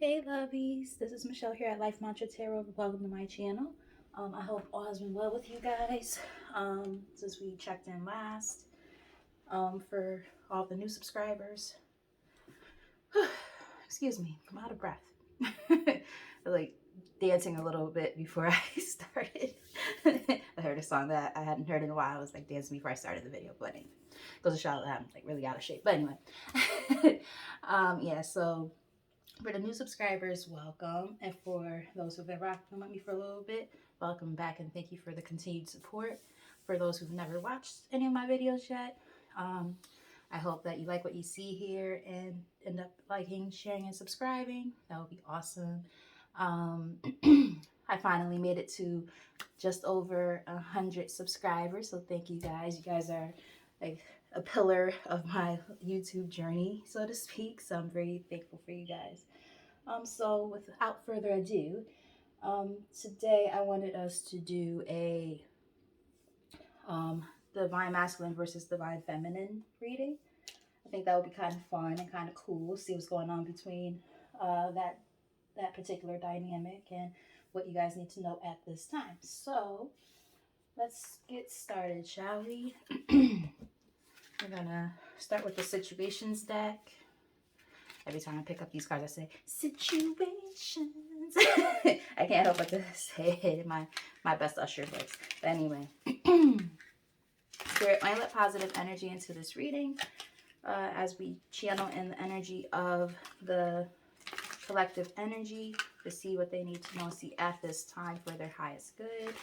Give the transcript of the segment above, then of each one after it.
Hey lovies, this is Michelle here at Life Mantra Tarot. Welcome to my channel. I hope all has been well with you guys since we checked in last. For all the new subscribers, excuse me, I'm out of breath. Like dancing a little bit before I started. I heard a song that I hadn't heard in a while. I was like dancing before I started the video, but anyway, goes to show that I'm like really out of shape. But anyway, yeah. So for the new subscribers, welcome. And for those who've been rocking with me for a little bit, welcome back and thank you for the continued support. For those who've never watched any of my videos yet, I hope that you like what you see here and end up liking, sharing, and subscribing. That would be awesome. Um, I finally made it to just over 100 subscribers, so thank you guys. You guys are like a pillar of my YouTube journey, so to speak. So I'm very thankful for you guys. So without further ado, today I wanted us to do a um, divine masculine versus divine feminine reading. I think that would be kind of fun and kind of cool. See what's going on between that particular dynamic and what you guys need to know at this time. So let's get started, shall we? We're gonna start with the situations deck. Every time I pick up these cards, I say situations. I can't help but to say it in my best Usher voice. But anyway, Spirit, I let positive energy into this reading as we channel in the energy of the collective energy to see what they need to know, see at this time for their highest good.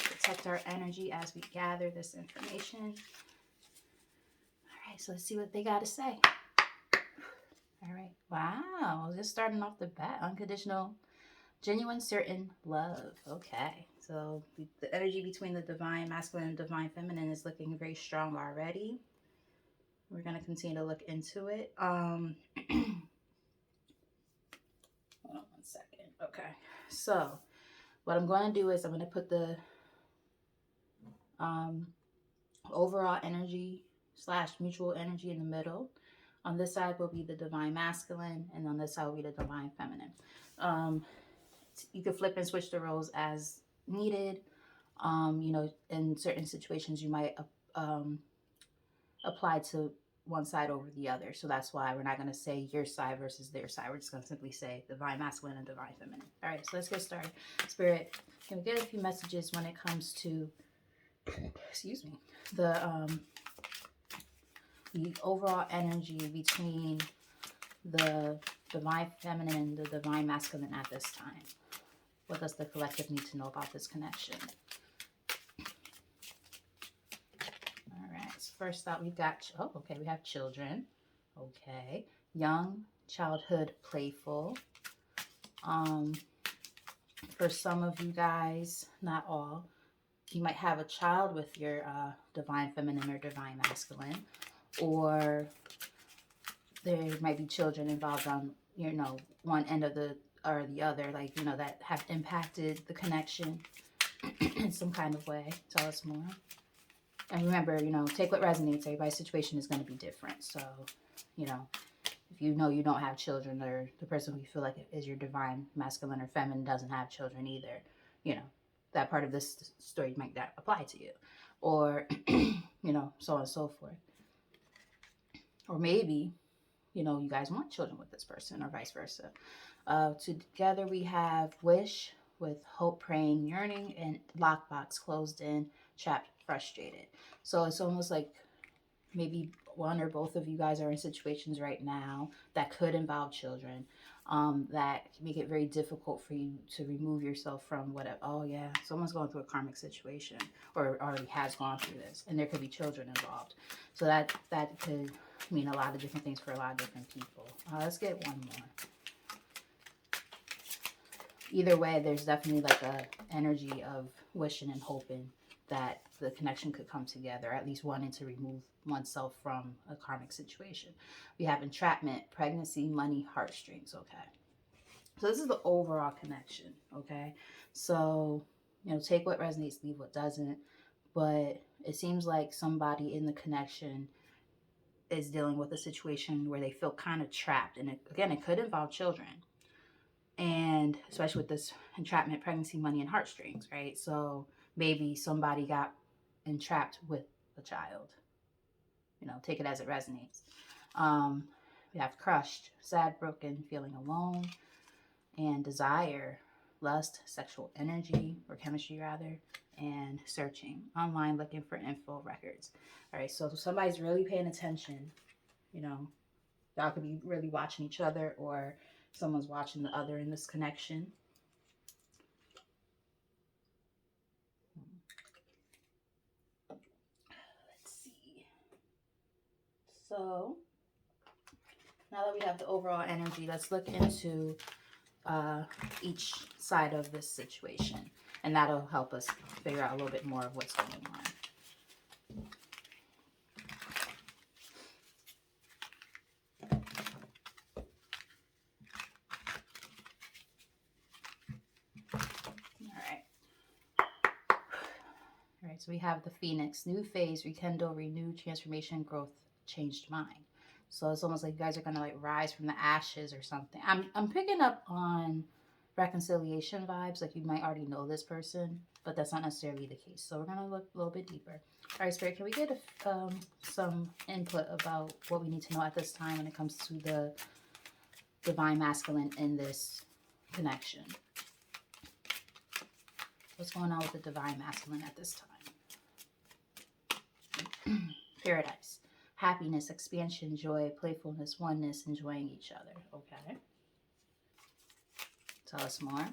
Protect our energy as we gather this information. All right, so let's see what they got to say. All right. Wow. Just starting off the bat. Unconditional, genuine, certain love. Okay. So the energy between the divine masculine and divine feminine is looking very strong already. We're going to continue to look into it. Hold on 1 second. Okay. So what I'm going to do is I'm going to put the overall energy / mutual energy in the middle. On this side will be the divine masculine, and on this side will be the divine feminine. You can flip and switch the roles as needed. In certain situations, you might apply to one side over the other. So that's why we're not going to say your side versus their side. We're just going to simply say divine masculine and divine feminine. All right, so let's get started. Spirit, can we get a few messages when it comes to, excuse me, the overall energy between the divine feminine and the divine masculine at this time? What does the collective need to know about this connection? All right, so first out we've got, we have children. Okay, young, childhood, playful. For some of you guys, not all, you might have a child with your divine feminine or divine masculine, or there might be children involved on, one end of the or the other, that have impacted the connection in some kind of way. Tell us more. And remember, take what resonates. Everybody's situation is going to be different. So, if you don't have children, or the person who you feel like is your divine masculine or feminine doesn't have children either, that part of this story might not apply to you. Or, so on and so forth. Or maybe, you guys want children with this person or vice versa. Together we have wish with hope, praying, yearning, and lockbox, closed in, trapped, frustrated. So it's almost like maybe one or both of you guys are in situations right now that could involve children, that make it very difficult for you to remove yourself from whatever. Oh yeah, someone's going through a karmic situation or already has gone through this, and there could be children involved. So that could mean a lot of different things for a lot of different people. Let's get one more. Either way, there's definitely like a energy of wishing and hoping that the connection could come together, at least wanting to remove oneself from a karmic situation. We have entrapment, pregnancy, money, heartstrings. Okay. So this is the overall connection. Okay. So, take what resonates, leave what doesn't. But it seems like somebody in the connection is dealing with a situation where they feel kind of trapped. And again, it could involve children. And especially with this entrapment, pregnancy, money, and heartstrings, right? So maybe somebody got entrapped with a child. Take it as it resonates. Um, we have crushed, sad, broken, feeling alone, and desire, lust, sexual energy, or chemistry rather, and searching online looking for info records. All right, so somebody's really paying attention. Y'all could be really watching each other, or someone's watching the other in this connection. Let's see. So now that we have the overall energy, let's look into each side of this situation, and that'll help us figure out a little bit more of what's going on. All right, so we have the Phoenix, new phase, rekindle, renew, transformation, growth, changed mind. So it's almost like you guys are gonna like rise from the ashes or something. I'm picking up on reconciliation vibes, like you might already know this person, but that's not necessarily the case. So we're gonna look a little bit deeper. All right, Spirit, can we get some input about what we need to know at this time when it comes to the divine masculine in this connection? What's going on with the divine masculine at this time? Paradise, happiness, expansion, joy, playfulness, oneness, enjoying each other. Okay. Tell us more.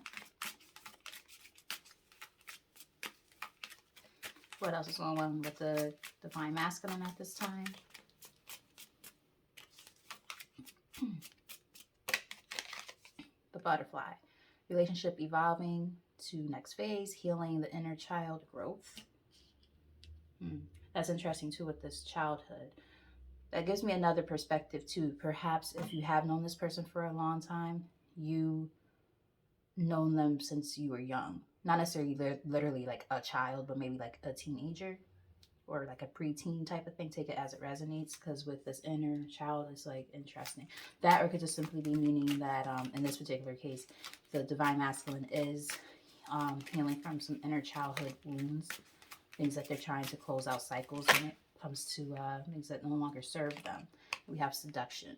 What else is going on with the divine masculine at this time? The butterfly, relationship evolving to next phase, healing the inner child, growth. That's interesting too with this childhood. That gives me another perspective too. Perhaps if you have known this person for a long time, you known them since you were young. Not necessarily literally like a child, but maybe like a teenager or like a preteen type of thing. Take it as it resonates, because with this inner child, it's like interesting. That, or it could just simply be meaning that in this particular case, the divine masculine is healing from some inner childhood wounds, things that they're trying to close out cycles when it comes to things that no longer serve them. We have seduction.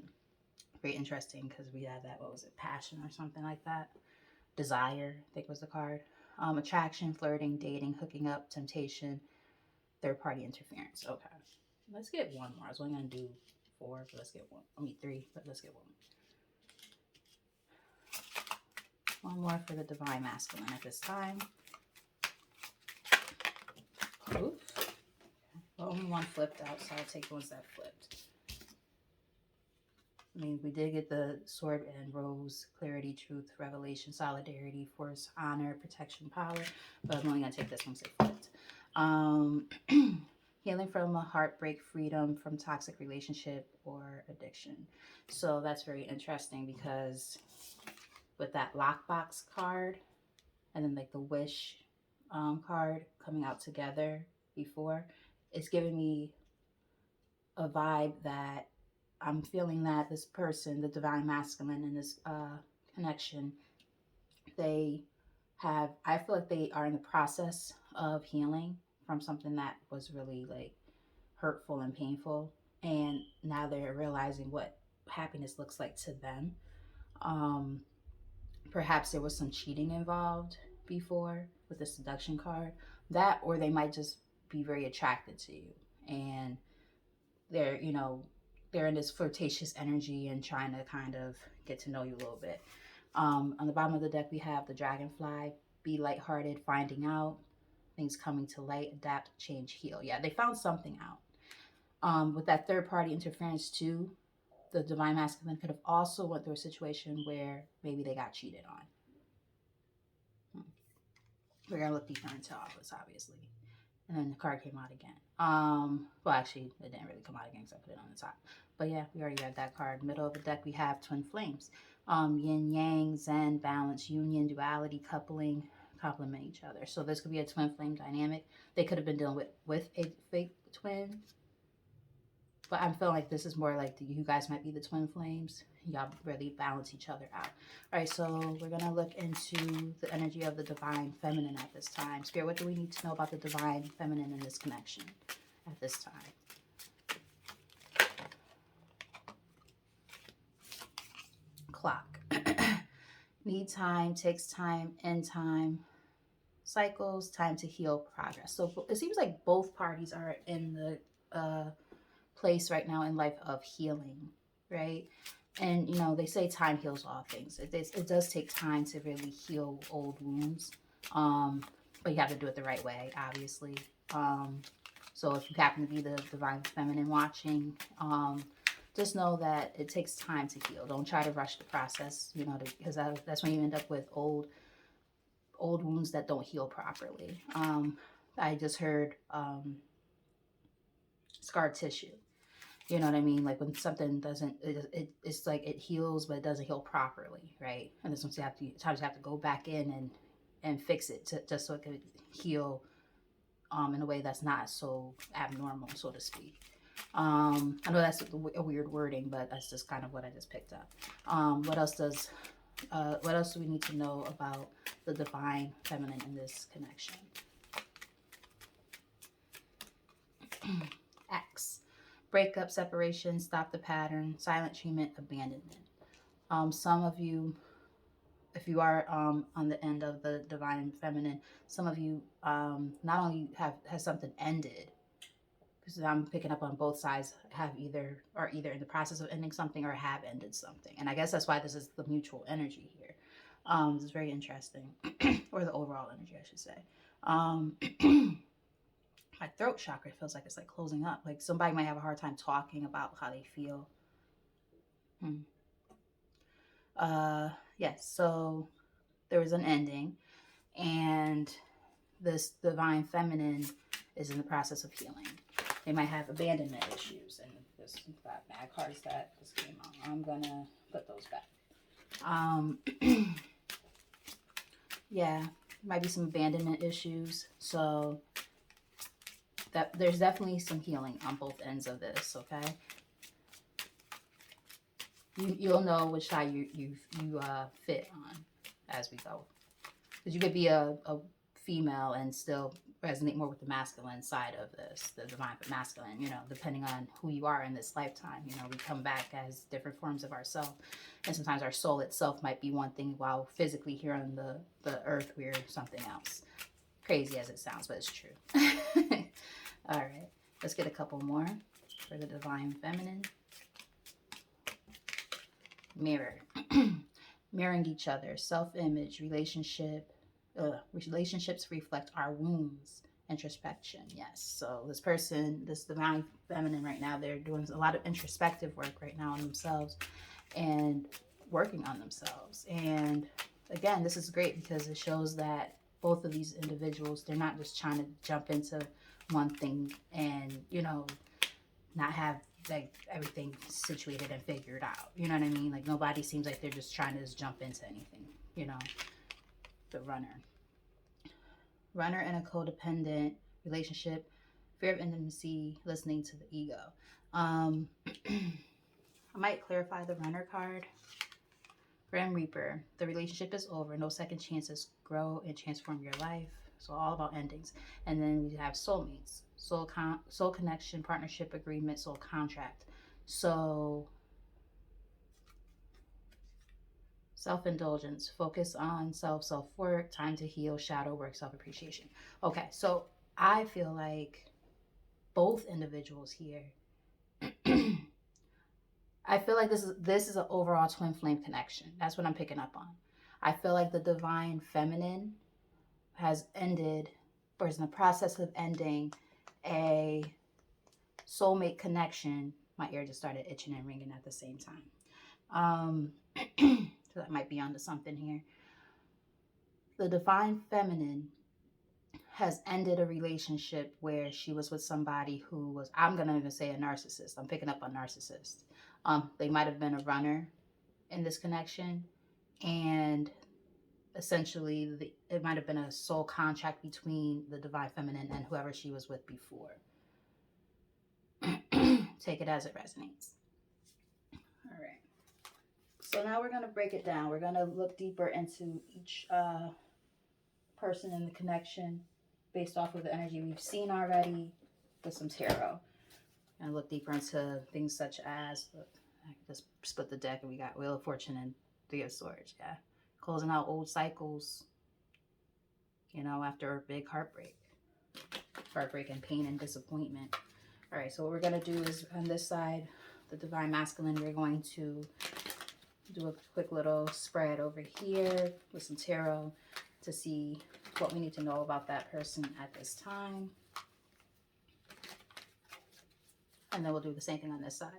Very interesting, because we had that, what was it, passion or something like that. Desire, I think was the card. Attraction, flirting, dating, hooking up, temptation, third-party interference. Okay. Let's get one more. I was only going to do 4, but let's get one. 3, but let's get one. One more for the divine masculine at this time. Oops. Well, only one flipped out, so I'll take the ones that flipped. We did get the sword and rose, clarity, truth, revelation, solidarity, force, honor, protection, power, but I'm only going to take this one because it flipped. Healing from a heartbreak, freedom from toxic relationship or addiction. So that's very interesting, because with that lockbox card and then like the wish card coming out together before, it's giving me a vibe that I'm feeling that this person, the divine masculine in this connection, I feel like they are in the process of healing from something that was really like hurtful and painful. And now they're realizing what happiness looks like to them. Perhaps there was some cheating involved before with the seduction card. That, or they might just be very attracted to you. And they're in this flirtatious energy and trying to kind of get to know you a little bit. On the bottom of the deck, we have the dragonfly, be lighthearted, finding out, things coming to light, adapt, change, heal. Yeah, they found something out. With that third party interference too, the divine masculine could have also went through a situation where maybe they got cheated on. We're going to look deeper into all this, obviously. And then the card came out again. Well, actually, it didn't really come out again because I put it on the top. But yeah, we already had that card. Middle of the deck, we have twin flames. Yin, yang, zen, balance, union, duality, coupling, complement each other. So this could be a twin flame dynamic. They could have been dealing with a fake twin. But I'm feeling like this is more like you guys might be the twin flames. Y'all really balance each other out. All right, so we're going to look into the energy of the divine feminine at this time. Spirit, what do we need to know about the divine feminine in this connection at this time? Clock. Need time, takes time, end time, cycles, time to heal, progress. So it seems like both parties are in the place right now in life of healing, right? And you know, they say time heals all things. It does take time to really heal old wounds, but you have to do it the right way, obviously. So if you happen to be the divine feminine watching, just know that it takes time to heal. Don't try to rush the process, you know, because that's when you end up with old wounds that don't heal properly. I just heard scar tissue. You know what I mean? Like when something doesn't, it's like it heals, but it doesn't heal properly, right? And this sometimes you have to go back in and fix it just so it can heal in a way that's not so abnormal, so to speak. I know that's a weird wording, but that's just kind of what I just picked up. What else do we need to know about the divine feminine in this connection? X. Breakup, separation, stop the pattern, silent treatment, abandonment. Some of you, if you are on the end of the divine feminine, some of you not only has something ended, because I'm picking up on both sides, are either in the process of ending something or have ended something. And I guess that's why this is the mutual energy here. This is very interesting, or the overall energy, I should say. My throat chakra feels like it's like closing up. Like somebody might have a hard time talking about how they feel. Yes, so there was an ending, and this divine feminine is in the process of healing. They might have abandonment issues, and this got mad cards that just came out. I'm gonna put those back. Yeah, might be some abandonment issues. So that there's definitely some healing on both ends of this. Okay, you'll know which side you fit on as we go, because you could be a female and still resonate more with the masculine side of this, the divine masculine, you know, depending on who you are in this lifetime. You know, we come back as different forms of ourselves, and sometimes our soul itself might be one thing while physically here on the earth we're something else. Crazy as it sounds, but it's true. All right, let's get a couple more for the divine feminine. Mirror. Mirroring each other, self-image, relationships reflect our wounds, introspection. Yes, so this divine feminine right now, they're doing a lot of introspective work right now on themselves and working on themselves. And again, this is great because it shows that both of these individuals, they're not just trying to jump into one thing and, you know, not have like everything situated and figured out. You know what I mean? Like nobody seems like they're just trying to just jump into anything, you know. The runner in a codependent relationship, fear of intimacy, listening to the ego. I might clarify the runner card. Grim Reaper, the relationship is over, no second chances, grow and transform your life. So all about endings. And then we have soulmates, soul connection, partnership agreement, soul contract. So self-indulgence, focus on self-work, time to heal, shadow work, self-appreciation. Okay, so I feel like both individuals here, I feel like this is an overall twin flame connection. That's what I'm picking up on. I feel like the divine feminine has ended, or is in the process of ending, a soulmate connection. My ear just started itching and ringing at the same time. So that might be onto something here. The divine feminine has ended a relationship where she was with somebody who was, I'm going to even say a narcissist. I'm picking up on narcissist. They might have been a runner in this connection, and essentially it might have been a soul contract between the divine feminine and whoever she was with before. Take it as it resonates. All right. So now we're going to break it down. We're going to look deeper into each person in the connection based off of the energy we've seen already with some tarot. And look deeper into things such as, I just split the deck and we got Wheel of Fortune and Three of Swords. Yeah. Closing out old cycles, you know, after a big heartbreak and pain and disappointment. All right, so what we're going to do is on this side, the Divine Masculine, we're going to do a quick little spread over here with some tarot to see what we need to know about that person at this time. And then we'll do the same thing on this side.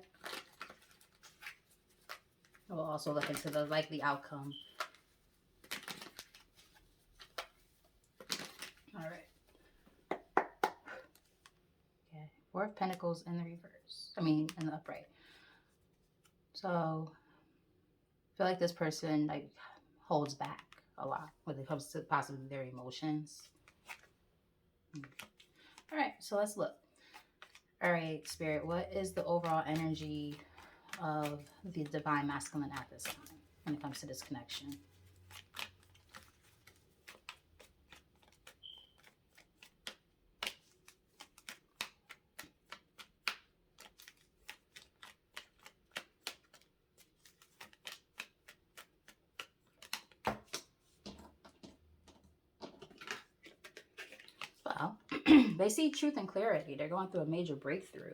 And we'll also look into the likely outcome. All right. Okay, Four of Pentacles in the reverse. In the upright. So I feel like this person like holds back a lot when it comes to possibly their emotions. All right, so let's look. All right, Spirit, what is the overall energy of the Divine Masculine at this time when it comes to this connection? Well, they see truth and clarity. They're going through a major breakthrough.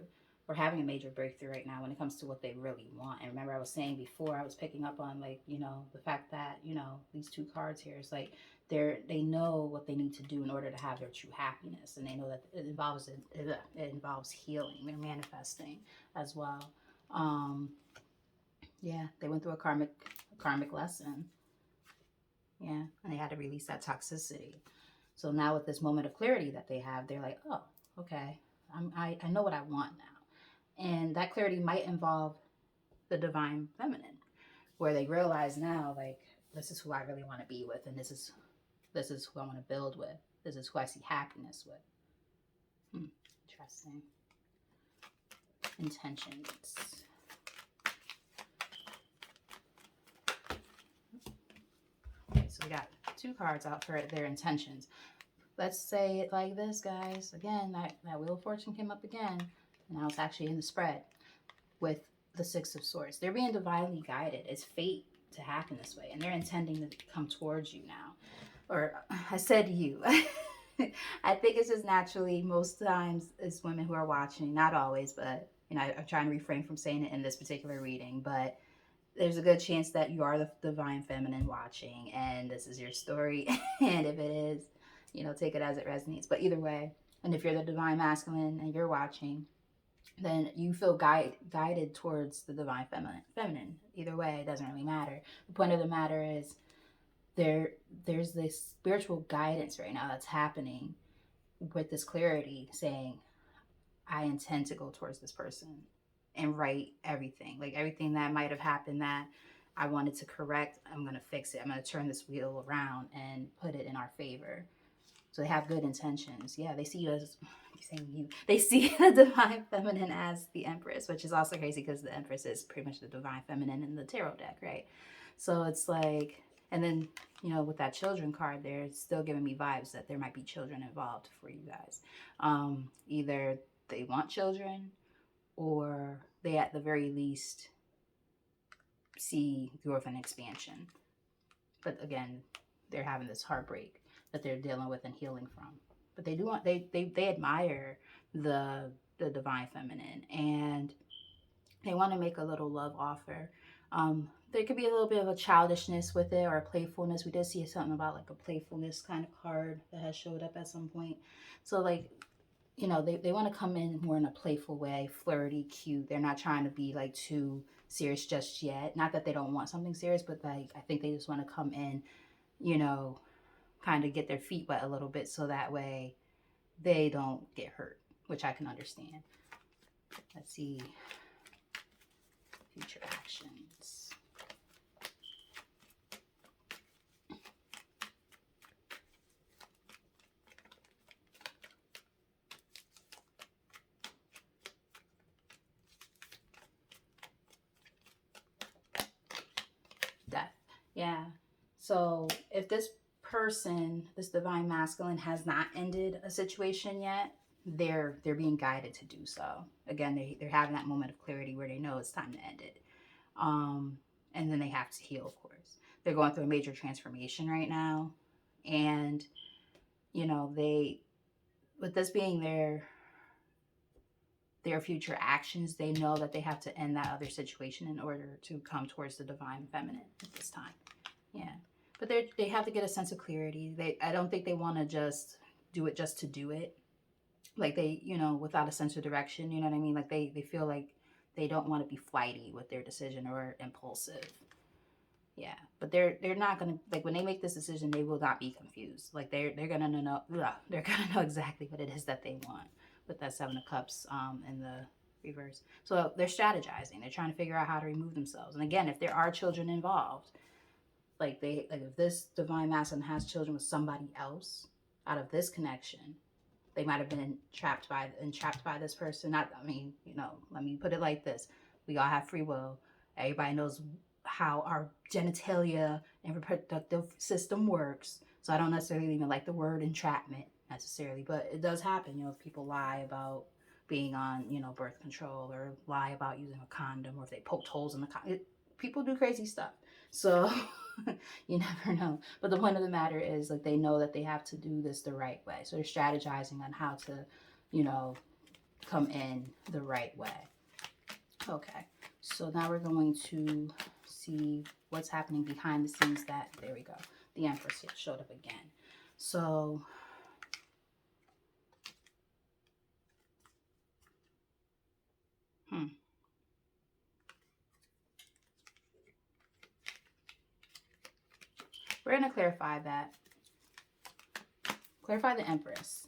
Or having a major breakthrough right now when it comes to what they really want. And remember I was saying before, I was picking up on like, you know, the fact that, you know, these two cards here, it's like they know what they need to do in order to have their true happiness. And they know that it involves healing. They're manifesting as well. Yeah, they went through a karmic lesson. Yeah, and they had to release that toxicity. So now with this moment of clarity that they have, they're like, oh, okay, I know what I want now. And that clarity might involve the Divine Feminine, where they realize now, like, this is who I really want to be with, and this is who I want to build with. This is who I see happiness with. Interesting. Intentions. Okay, so we got two cards out for their intentions. Let's say it like this, guys. Again, that Wheel of Fortune came up again. Now it's actually in the spread with the Six of Swords. They're being divinely guided. It's fate to happen this way. And they're intending to come towards you now. Or I said you. I think it's just naturally most times it's women who are watching. Not always, but you know, I'm trying to refrain from saying it in this particular reading. But there's a good chance that you are the Divine Feminine watching. And this is your story. And if it is, you know, take it as it resonates. But either way, and if you're the Divine Masculine and you're watching, then you feel guided towards the Divine Feminine. Either way, it doesn't really matter. The point of the matter is there's this spiritual guidance right now that's happening with this clarity saying, I intend to go towards this person and right everything. Like everything that might have happened that I wanted to correct, I'm going to fix it. I'm going to turn this wheel around and put it in our favor. So they have good intentions. Yeah, they see you as, they see the Divine Feminine as the Empress, which is also crazy because the Empress is pretty much the Divine Feminine in the tarot deck, right? So it's like, and then, you know, with that children card there, it's still giving me vibes that there might be children involved for you guys. Either they want children or they at the very least see growth and expansion. But again, they're having this heartbreak that they're dealing with and healing from. But they do want, they admire the Divine Feminine and they want to make a little love offer. There could be a little bit of a childishness with it or a playfulness. We did see something about like a playfulness kind of card that has showed up at some point. So like, you know, they want to come in more in a playful way, flirty, cute. They're not trying to be like too serious just yet. Not that they don't want something serious, but like I think they just want to come in, you know, kind of get their feet wet a little bit so that way they don't get hurt, which I can understand. Let's see. Future actions. Yeah. So if this person, this divine masculine, has not ended a situation yet, they're being guided to do so. Again, they're having that moment of clarity where they know it's time to end it. Um, and then they have to heal, of course. They're going through a major transformation right now. And, they, with this being their future actions, they know that they have to end that other situation in order to come towards the divine feminine at this time. Yeah. But they have to get a sense of clarity. I don't think they want to just do it just to do it. Like they, without a sense of direction, you know what I mean? Like they feel like they don't want to be flighty with their decision or impulsive. Yeah. But they're not gonna, like, when they make this decision, they will not be confused. Like they're gonna know they're gonna know exactly what it is that they want with that Seven of Cups in the reverse. So they're strategizing. They're trying to figure out how to remove themselves. And again, if there are children involved, like if this divine masculine has children with somebody else out of this connection, they might have been entrapped by this person. Not, I mean, let me put it like this: we all have free will. Everybody knows how our genitalia and reproductive system works. So I don't necessarily even like the word entrapment necessarily, but it does happen. If people lie about being on, birth control, or lie about using a condom, or if they poked holes in the condom. People do crazy stuff. So you never know. But the point of the matter is, like, they know that they have to do this the right way. So they're strategizing on how to, come in the right way. Okay. So now we're going to see what's happening behind the scenes. There we go. The Empress showed up again. So we're going to clarify that. Clarify the Empress.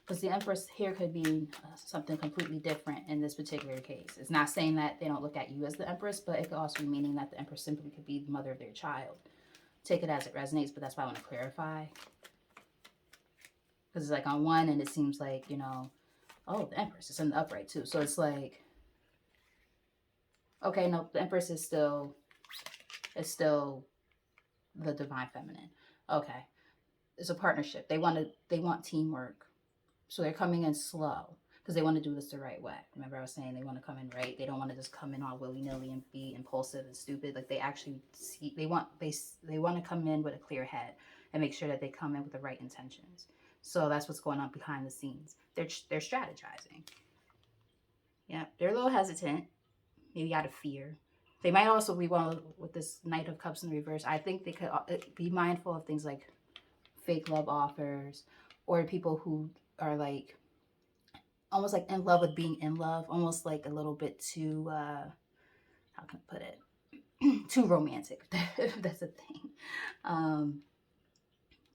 Because the Empress here could be something completely different in this particular case. It's not saying that they don't look at you as the Empress, but it could also be meaning that the Empress simply could be the mother of their child. Take it as it resonates, but that's why I want to clarify. Because it's like on one end, it seems like, oh, the Empress is in the upright too. So it's like, okay, no, the Empress is still the divine feminine. Okay. It's a partnership. They want teamwork. So they're coming in slow because they want to do this the right way. Remember I was saying they want to come in right. They don't want to just come in all willy-nilly and be impulsive and stupid. Like they actually they want to come in with a clear head and make sure that they come in with the right intentions. So that's what's going on behind the scenes. They're strategizing. Yeah, they're a little hesitant, maybe out of fear. They might also be with this Knight of Cups in the reverse. I think they could be mindful of things like fake love offers, or people who are like almost like in love with being in love, almost like a little bit too how can I put it, too romantic, if that's a thing.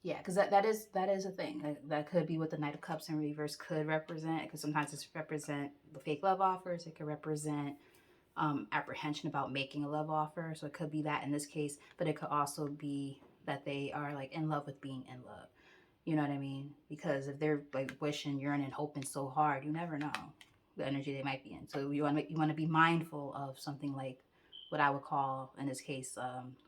Yeah, because that is a thing. That could be what the Knight of Cups in reverse could represent, because sometimes it's represent the fake love offers. It could represent apprehension about making a love offer, so it could be that in this case, but it could also be that they are like in love with being in love. You know what I mean? Because if they're like wishing, yearning, hoping so hard, you never know the energy they might be in. So you want to be mindful of something like what I would call in this case,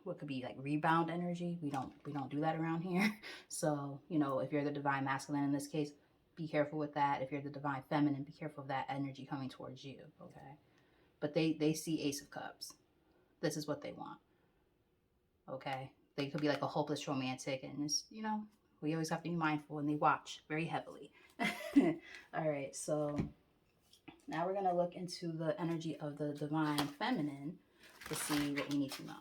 what could be like rebound energy. We don't do that around here. So if you're the divine masculine in this case, be careful with that. If you're the divine feminine, be careful of that energy coming towards you. Okay, but they see Ace of Cups. This is what they want. Okay, they could be like a hopeless romantic, and it's we always have to be mindful, and they watch very heavily. All right, so now we're gonna look into the energy of the divine feminine to see what we need to know.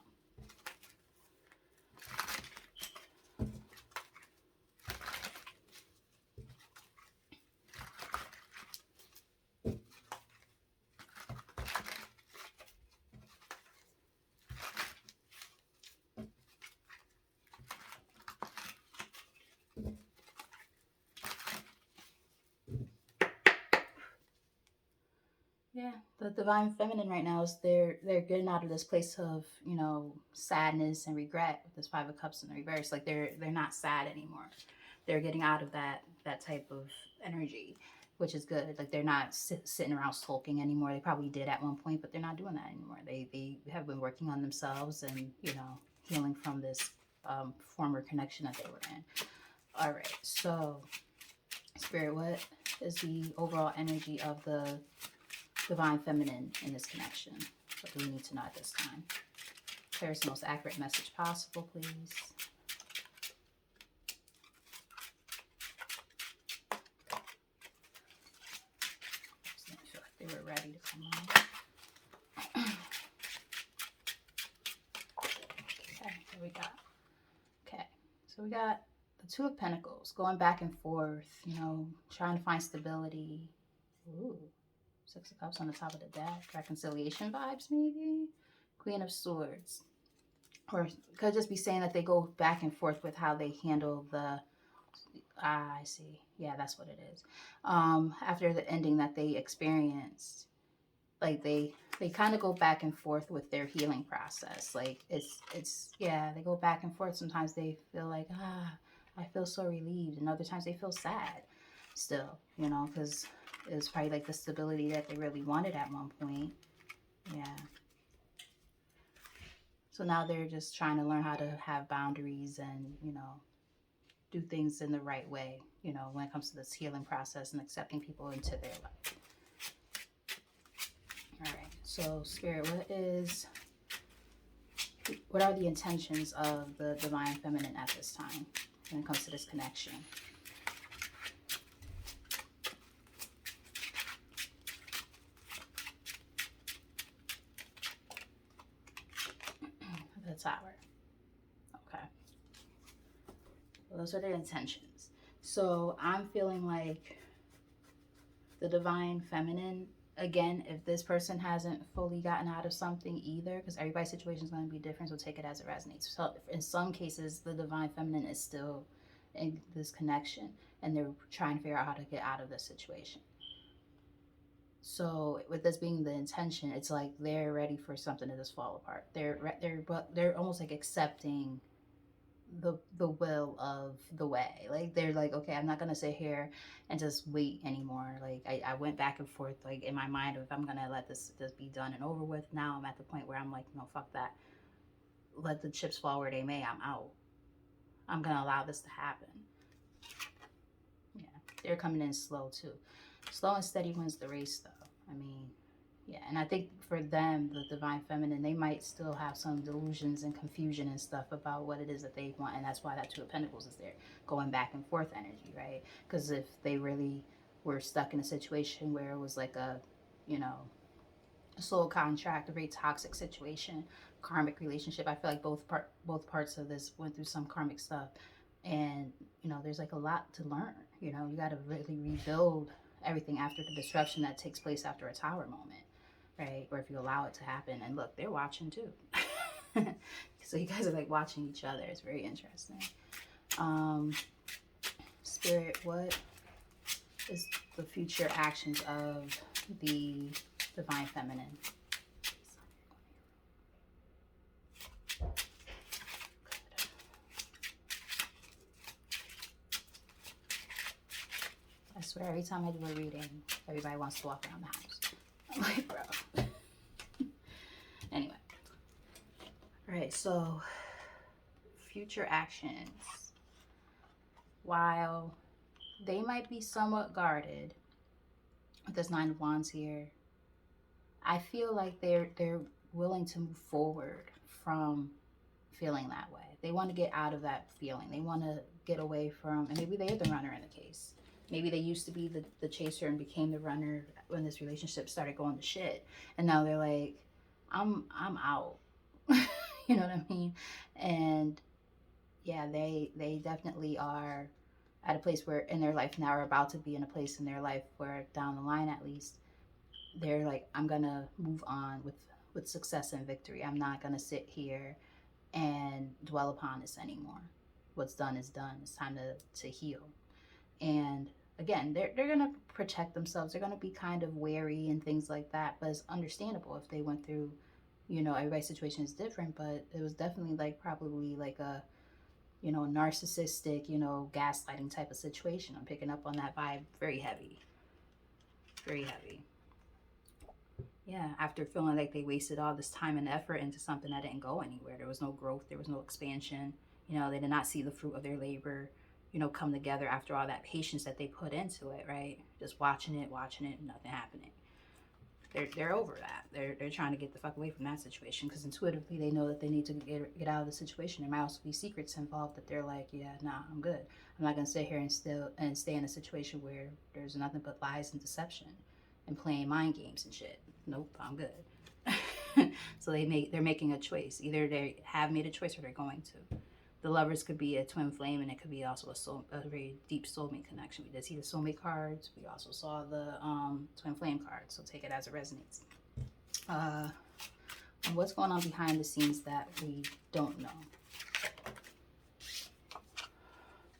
Yeah, the divine feminine right now is they're getting out of this place of sadness and regret with this Five of Cups in the reverse. Like they're not sad anymore. They're getting out of that type of energy, which is good. Like they're not sitting around sulking anymore. They probably did at one point, but they're not doing that anymore. They have been working on themselves and, you know, healing from this former connection that they were in. All right, so Spirit, what is the overall energy of the divine feminine in this connection? What do we need to know at this time? Clear us the most accurate message possible, please. I feel like they were ready to come on. Okay, here we go. Okay, so we got the Two of Pentacles going back and forth, you know, trying to find stability. Ooh, Six of Cups on the top of the deck. Reconciliation vibes, maybe? Queen of Swords. Or could just be saying that they go back and forth with how they handle the... I see. Yeah, that's what it is. After the ending that they experienced, like they kind of go back and forth with their healing process. Like it's yeah, they go back and forth. Sometimes they feel like, I feel so relieved, and other times they feel sad still, you know, because it's probably like the stability that they really wanted at one point. Yeah. So now they're just trying to learn how to have boundaries and, you know, do things in the right way, you know, when it comes to this healing process and accepting people into their life. All right, so Spirit, what are the intentions of the divine feminine at this time when it comes to this connection? The Tower. Okay. Well, those are their intentions. So I'm feeling like the divine feminine, again, if this person hasn't fully gotten out of something either, because everybody's situation is going to be different, so take it as it resonates. So in some cases, the divine feminine is still in this connection, and they're trying to figure out how to get out of this situation. So with this being the intention, it's like they're ready for something to just fall apart. They're almost like accepting the will of the way. Like they're like, okay, I'm not gonna sit here and just wait anymore. Like I went back and forth like in my mind of, if I'm gonna let this be done and over with. Now I'm at the point where I'm like, no, fuck that. Let the chips fall where they may. I'm out. I'm gonna allow this to happen. Yeah, they're coming in slow too. Slow and steady wins the race, though. I mean, yeah, and I think for them, the divine feminine, they might still have some delusions and confusion and stuff about what it is that they want, and that's why that Two of Pentacles is there, going back and forth energy, right? Because if they really were stuck in a situation where it was like a, you know, a soul contract, a very toxic situation, karmic relationship, I feel like both parts of this went through some karmic stuff, and you know, there's like a lot to learn. You know, you got to really rebuild everything after the disruption that takes place after a tower moment, right? Or if you allow it to happen. And look, they're watching too. So you guys are like watching each other. It's very interesting. Spirit, what is the future actions of the divine feminine? I swear, every time I do a reading, everybody wants to walk around the house. I'm like, bro. Anyway. All right, so future actions. While they might be somewhat guarded with this Nine of Wands here, I feel like they're willing to move forward from feeling that way. They want to get out of that feeling. They want to get away from, and maybe they're the runner in the case. Maybe they used to be the chaser and became the runner when this relationship started going to shit. And now they're like, I'm out. You know what I mean? And yeah, they definitely are at a place where in their life now, are about to be in a place in their life where down the line at least, they're like, I'm gonna move on with success and victory. I'm not gonna sit here and dwell upon this anymore. What's done is done. It's time to heal. And again, they're gonna protect themselves. They're gonna be kind of wary and things like that. But it's understandable if they went through, you know, everybody's situation is different, but it was definitely like probably like a, you know, narcissistic, you know, gaslighting type of situation. I'm picking up on that vibe very heavy. Very heavy. Yeah, after feeling like they wasted all this time and effort into something that didn't go anywhere. There was no growth, there was no expansion. You know, they did not see the fruit of their labor, you know, come together after all that patience that they put into it, right? Just watching it, nothing happening. They're over that. They're trying to get the fuck away from that situation because intuitively they know that they need to get out of the situation. There might also be secrets involved that they're like, yeah, nah, I'm good. I'm not gonna sit here and stay in a situation where there's nothing but lies and deception and playing mind games and shit. Nope, I'm good. So they're making a choice. Either they have made a choice or they're going to. The lovers could be a twin flame, and it could be also a very deep soulmate connection. We did see the soulmate cards. We also saw the twin flame cards, so take it as it resonates. And what's going on behind the scenes that we don't know?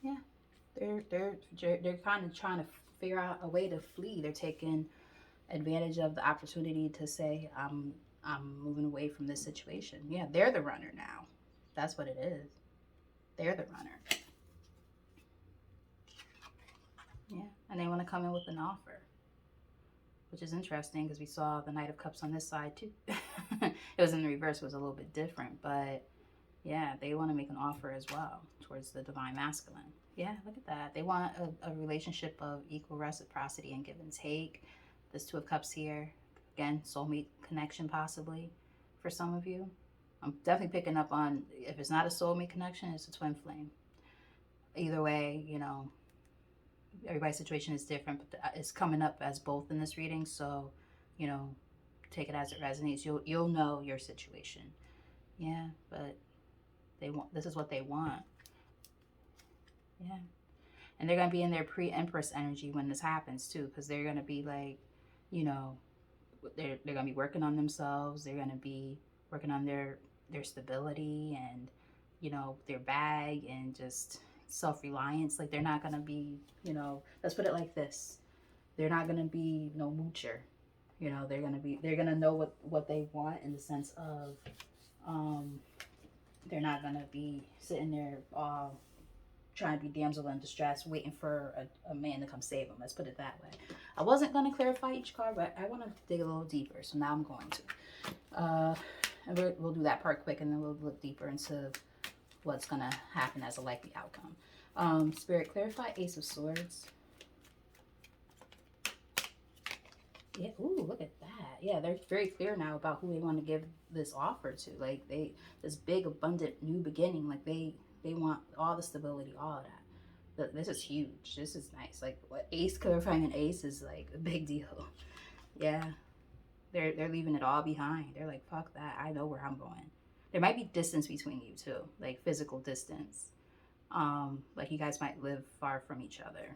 Yeah, they're kind of trying to figure out a way to flee. They're taking advantage of the opportunity to say, I'm moving away from this situation. Yeah, they're the runner now. That's what it is. They're the runner. Yeah, and they want to come in with an offer, which is interesting because we saw the Knight of Cups on this side too. It was in the reverse, it was a little bit different, but yeah, they want to make an offer as well towards the divine masculine. Yeah, look at that. They want a relationship of equal reciprocity and give and take. This Two of Cups here, again, soulmate connection possibly for some of you. I'm definitely picking up on, if it's not a soulmate connection, it's a twin flame. Either way, you know, everybody's situation is different, but it's coming up as both in this reading. So, you know, take it as it resonates. You'll know your situation. Yeah, but this is what they want. Yeah, and they're gonna be in their pre-empress energy when this happens too, because they're gonna be like, you know, they're gonna be working on themselves. They're gonna be working on their stability and, you know, their bag and just self-reliance. Like they're not gonna be, you know, let's put it like this, they're not gonna be no moocher. You know, they're gonna know what they want in the sense of they're not gonna be sitting there trying to be damsel in distress waiting for a man to come save them. Let's put it that way. I wasn't going to clarify each card, but I want to dig a little deeper, so now I'm going to. And we'll do that part quick, and then we'll look deeper into what's going to happen as a likely outcome. Spirit, clarify Ace of Swords. Yeah, ooh, look at that. Yeah, they're very clear now about who they want to give this offer to. Like, this big, abundant new beginning. Like, they want all the stability, all of that. This is huge. This is nice. Like, what Ace, clarifying an Ace is like a big deal. Yeah, they're leaving it all behind. They're like, fuck that. I know where I'm going. There might be distance between you too, like physical distance. Like you guys might live far from each other.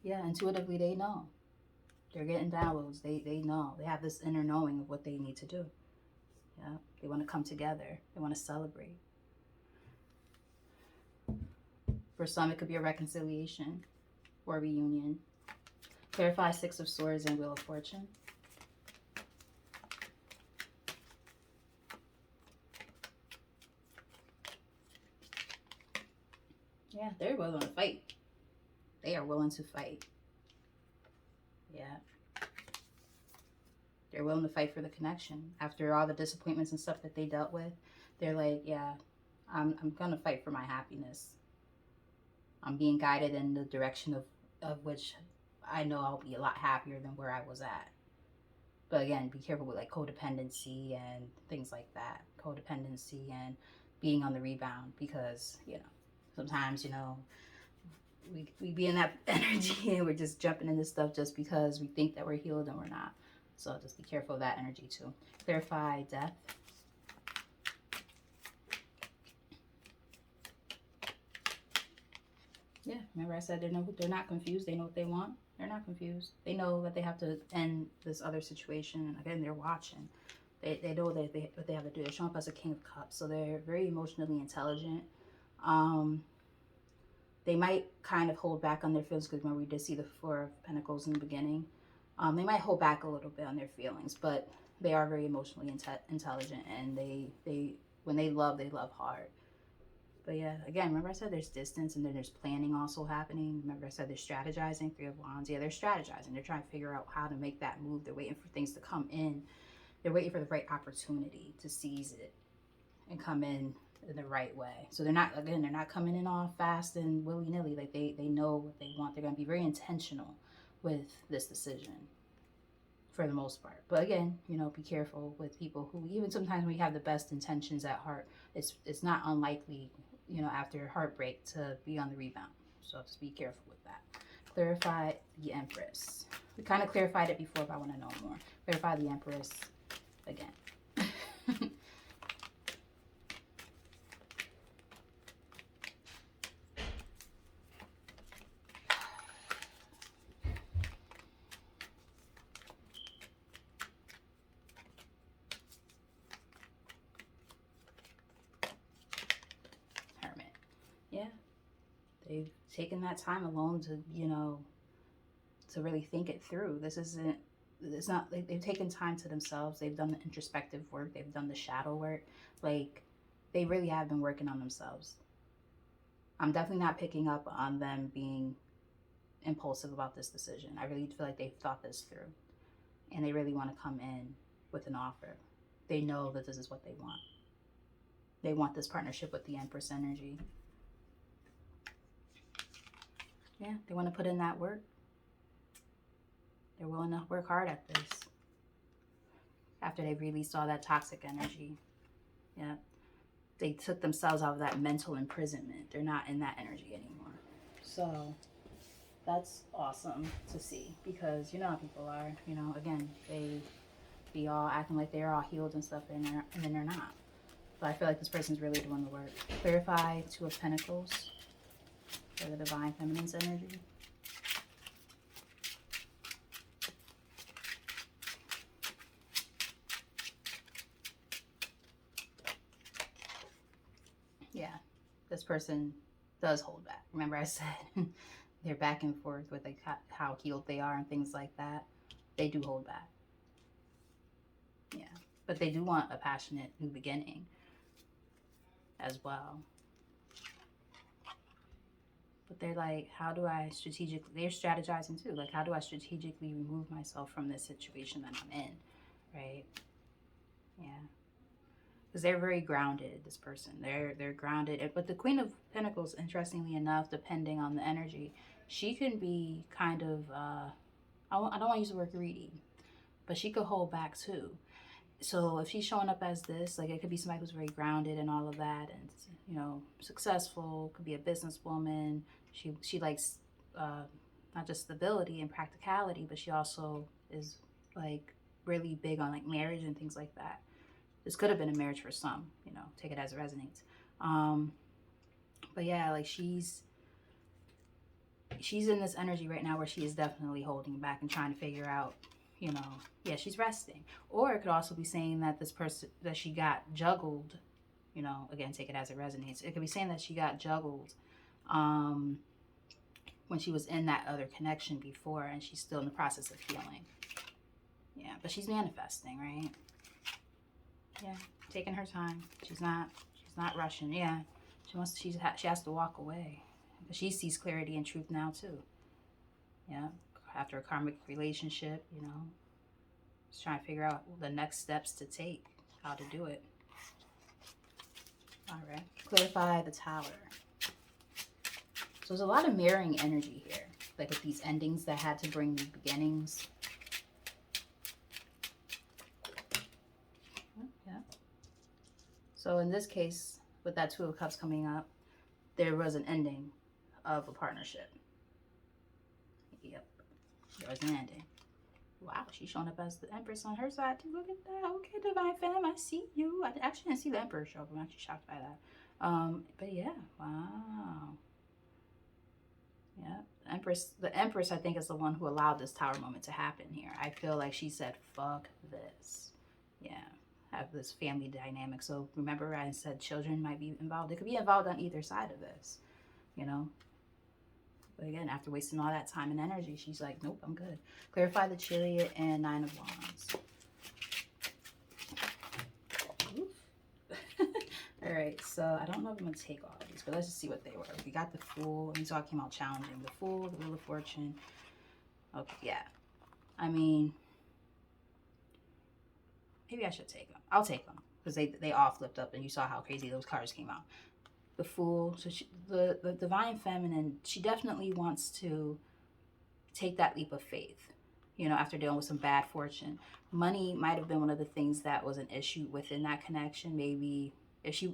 Yeah, intuitively they know. They're getting downloads. They know. They have this inner knowing of what they need to do. Yeah, they want to come together. They want to celebrate. For some, it could be a reconciliation or a reunion. Clarify Six of Swords and Wheel of Fortune. Yeah, they're willing to fight. They are willing to fight. Yeah. They're willing to fight for the connection. After all the disappointments and stuff that they dealt with, they're like, yeah, I'm going to fight for my happiness. I'm being guided in the direction of which I know I'll be a lot happier than where I was at. But again, be careful with like codependency and things like that. Codependency and being on the rebound because, you know, sometimes, you know, we be in that energy and we're just jumping into stuff just because we think that we're healed and we're not. So just be careful of that energy too. Clarify Death. Yeah, remember I said they're not confused. They know what they want. They're not confused. They know that they have to end this other situation. And again, they're watching. They know what they have to do. They're showing up as a King of Cups. So they're very emotionally intelligent. They might kind of hold back on their feelings because remember we did see the Four of Pentacles in the beginning. They might hold back a little bit on their feelings, but they are very emotionally intelligent, and they when they love hard. But yeah, again, remember I said there's distance and then there's planning also happening. Remember I said they're strategizing, Three of Wands. Yeah, they're strategizing. They're trying to figure out how to make that move. They're waiting for things to come in. They're waiting for the right opportunity to seize it and come in the right way. So they're not, again, they're not coming in all fast and willy-nilly. Like they know what they want. They're going to be very intentional with this decision for the most part. But again, you know, be careful with people who, even sometimes when you have the best intentions at heart, it's not unlikely, you know, after heartbreak to be on the rebound. So just be careful with that. Clarify the Empress. We kind of clarified it before, but I want to know more. Clarify the Empress again. Hermit. Yeah. They've taken that time alone to, you know, to really think it through. It's not like they've taken time to themselves. They've done the introspective work. They've done the shadow work. Like, they really have been working on themselves. I'm definitely not picking up on them being impulsive about this decision. I really feel like they've thought this through and they really want to come in with an offer. They know that this is what they want. They want this partnership with the Empress energy. Yeah, they want to put in that work. They're willing to work hard at this after they've released all that toxic energy. Yeah, they took themselves out of that mental imprisonment. They're not in that energy anymore. So that's awesome to see, because you know how people are. You know, again, they be all acting like they're all healed and stuff, and then they're not. But I feel like this person's really doing the work. Clarify Two of Pentacles for the Divine Feminine's energy. Yeah, this person does hold back. Remember I said they're back and forth with like how healed they are and things like that. They do hold back. Yeah, but they do want a passionate new beginning as well. But they're like, how do I strategically, they're strategizing too. Like, how do I strategically remove myself from this situation that I'm in, right? Yeah. Because they're very grounded, this person. They're grounded. But the Queen of Pentacles, interestingly enough, depending on the energy, she can be kind of, I don't want to use the word greedy, but she could hold back too. So if she's showing up as this, like, it could be somebody who's very grounded and all of that, and, you know, successful, could be a businesswoman. She likes not just stability and practicality, but she also is like really big on like marriage and things like that. This could have been a marriage for some, you know, take it as it resonates. But yeah, like she's in this energy right now where she is definitely holding back and trying to figure out, you know, yeah, she's resting. Or it could also be saying that this person, that she got juggled, you know, again, take it as it resonates. It could be saying that she got juggled when she was in that other connection before, and she's still in the process of healing. Yeah, but she's manifesting, right? Yeah, taking her time. She's not rushing. Yeah, she has to walk away, but she sees clarity and truth now too. Yeah, after a karmic relationship, you know, just trying to figure out the next steps to take, how to do it. All right, clarify the Tower. So there's a lot of mirroring energy here, like with these endings that had to bring new beginnings. Yeah. So in this case, with that Two of Cups coming up, there was an ending of a partnership. Yep, there was an ending. Wow, she's showing up as the Empress on her side too. Look at that. Okay, Divine Femme, I see you. I actually didn't see the Emperor show up. I'm actually shocked by that. But yeah, wow. Yeah, the Empress, I think, is the one who allowed this Tower moment to happen here. I feel like she said, fuck this. Yeah, have this family dynamic. So remember I said children might be involved. They could be involved on either side of this, you know. But again, after wasting all that time and energy, she's like, nope, I'm good. Clarify the Chariot and Nine of Wands. All right, so I don't know if I'm going to take all of these, but let's just see what they were. We got the Fool, and these all came out challenging. The Fool, the Wheel of Fortune. Okay, yeah. I mean, maybe I should take them. I'll take them, because they all flipped up, and you saw how crazy those cards came out. The Fool, so the Divine Feminine, she definitely wants to take that leap of faith, you know, after dealing with some bad fortune. Money might have been one of the things that was an issue within that connection. Maybe if she,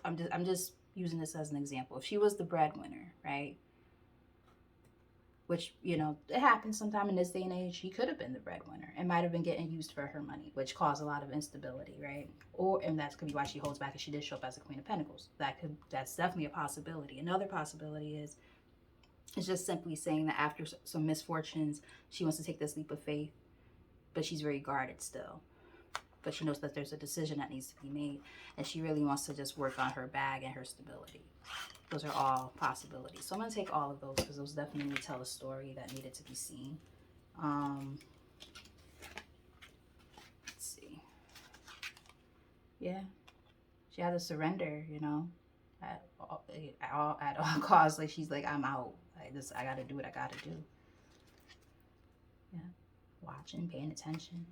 I'm just using this as an example. If she was the breadwinner, right? Which, you know, it happens sometime in this day and age. She could have been the breadwinner. It might have been getting used for her money, which caused a lot of instability, right? And that could be why she holds back, and she did show up as a Queen of Pentacles. That's definitely a possibility. Another possibility is, it's just simply saying that after some misfortunes, she wants to take this leap of faith, but she's very guarded still. But she knows that there's a decision that needs to be made, and she really wants to just work on her bag and her stability. Those are all possibilities. So I'm going to take all of those, because those definitely tell a story that needed to be seen. Let's see. Yeah. She had to surrender, you know, at all costs. Like, she's like, I'm out. I got to do what I got to do. Yeah. Watching, paying attention.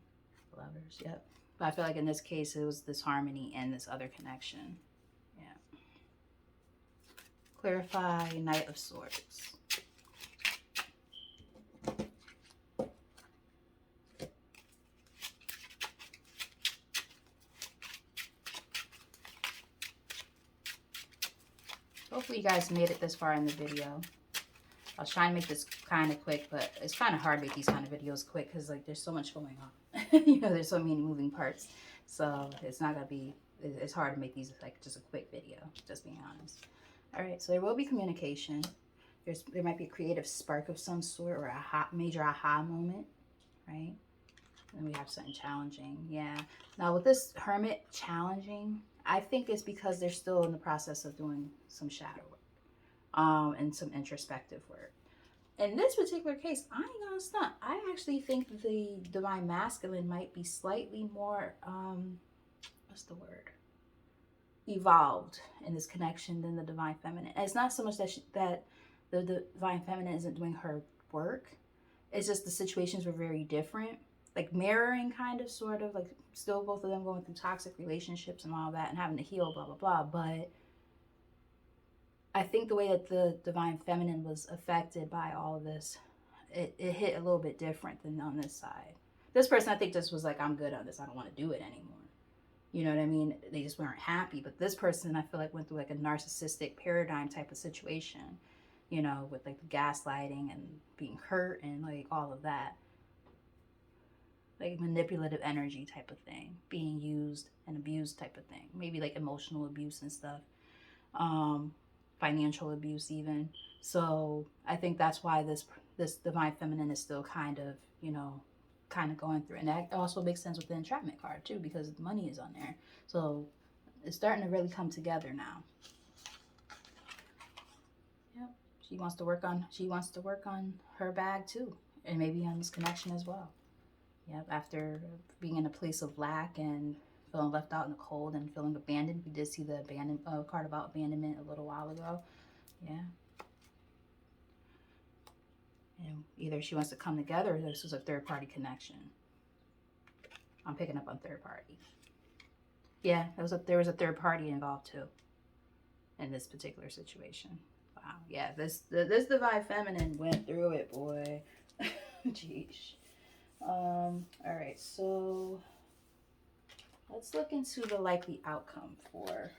Lovers, yep. But I feel like in this case, it was this harmony and this other connection. Yeah. Clarify, Knight of Swords. Hopefully you guys made it this far in the video. I was trying to make this kind of quick, but it's kind of hard to make these kind of videos quick, because like there's so much going on. You know, there's so many moving parts. So it's not going to be, it's hard to make these like just a quick video, just being honest. All right, so there will be communication. There might be a creative spark of some sort, or a major aha moment, right? And we have something challenging. Yeah. Now with this Hermit challenging, I think it's because they're still in the process of doing some shadow work. And some introspective work. In this particular case, I ain't gonna stunt. I actually think the Divine Masculine might be slightly more, what's the word? Evolved in this connection than the Divine Feminine. And it's not so much that the Divine Feminine isn't doing her work. It's just the situations were very different. Like mirroring, kind of, sort of. Like still both of them going through toxic relationships and all that and having to heal, blah, blah, blah. But I think the way that the Divine Feminine was affected by all of this, it hit a little bit different than on this side. This person, I think, just was like, I'm good on this. I don't want to do it anymore. You know what I mean? They just weren't happy. But this person, I feel like, went through like a narcissistic paradigm type of situation, you know, with like the gaslighting and being hurt and like all of that. Like manipulative energy type of thing, being used and abused type of thing. Maybe like emotional abuse and stuff. Financial abuse even. So I think that's why this Divine Feminine is still kind of, you know, kind of going through. And that also makes sense with the entrapment card too, because the money is on there. So it's starting to really come together now. Yep. She wants to work on her bag too. And maybe on this connection as well. Yep. After being in a place of lack and feeling left out in the cold and feeling abandoned. We did see the card about abandonment a little while ago. Yeah. And either she wants to come together, or this was a third-party connection. I'm picking up on third party. Yeah, there was a third party involved too in this particular situation. Wow. Yeah, this Divine Feminine went through it, boy. Jeez. All right, so let's look into the likely outcome for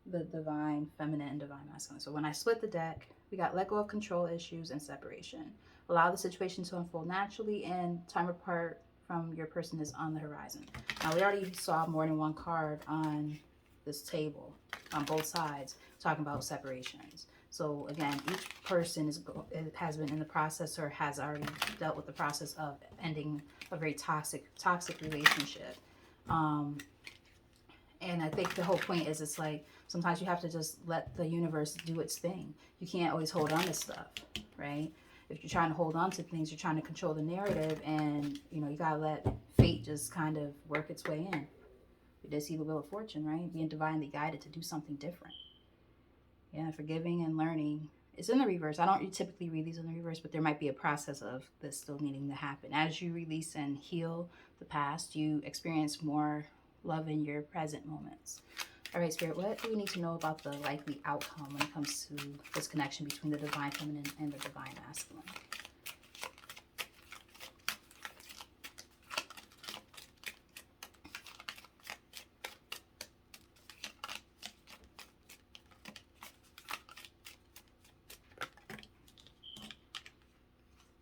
the Divine Feminine and Divine Masculine. So when I split the deck, we got let go of control issues and separation. Allow the situation to unfold naturally, and time apart from your person is on the horizon. Now, we already saw more than one card on this table, on both sides, talking about separations. So again, each person has been in the process or has already dealt with the process of ending a very toxic relationship. And I think the whole point is, it's like sometimes you have to just let the universe do its thing. You can't always hold on to stuff, right? If you're trying to hold on to things, you're trying to control the narrative, and you know, you gotta let fate just kind of work its way in. We did see the Wheel of Fortune, right? Being divinely guided to do something different. Yeah, forgiving and learning. It's in the reverse. I don't typically read these in the reverse, but there might be a process of this still needing to happen. As you release and heal the past, you experience more love in your present moments. All right, Spirit, what do we need to know about the likely outcome when it comes to this connection between the divine feminine and the divine masculine?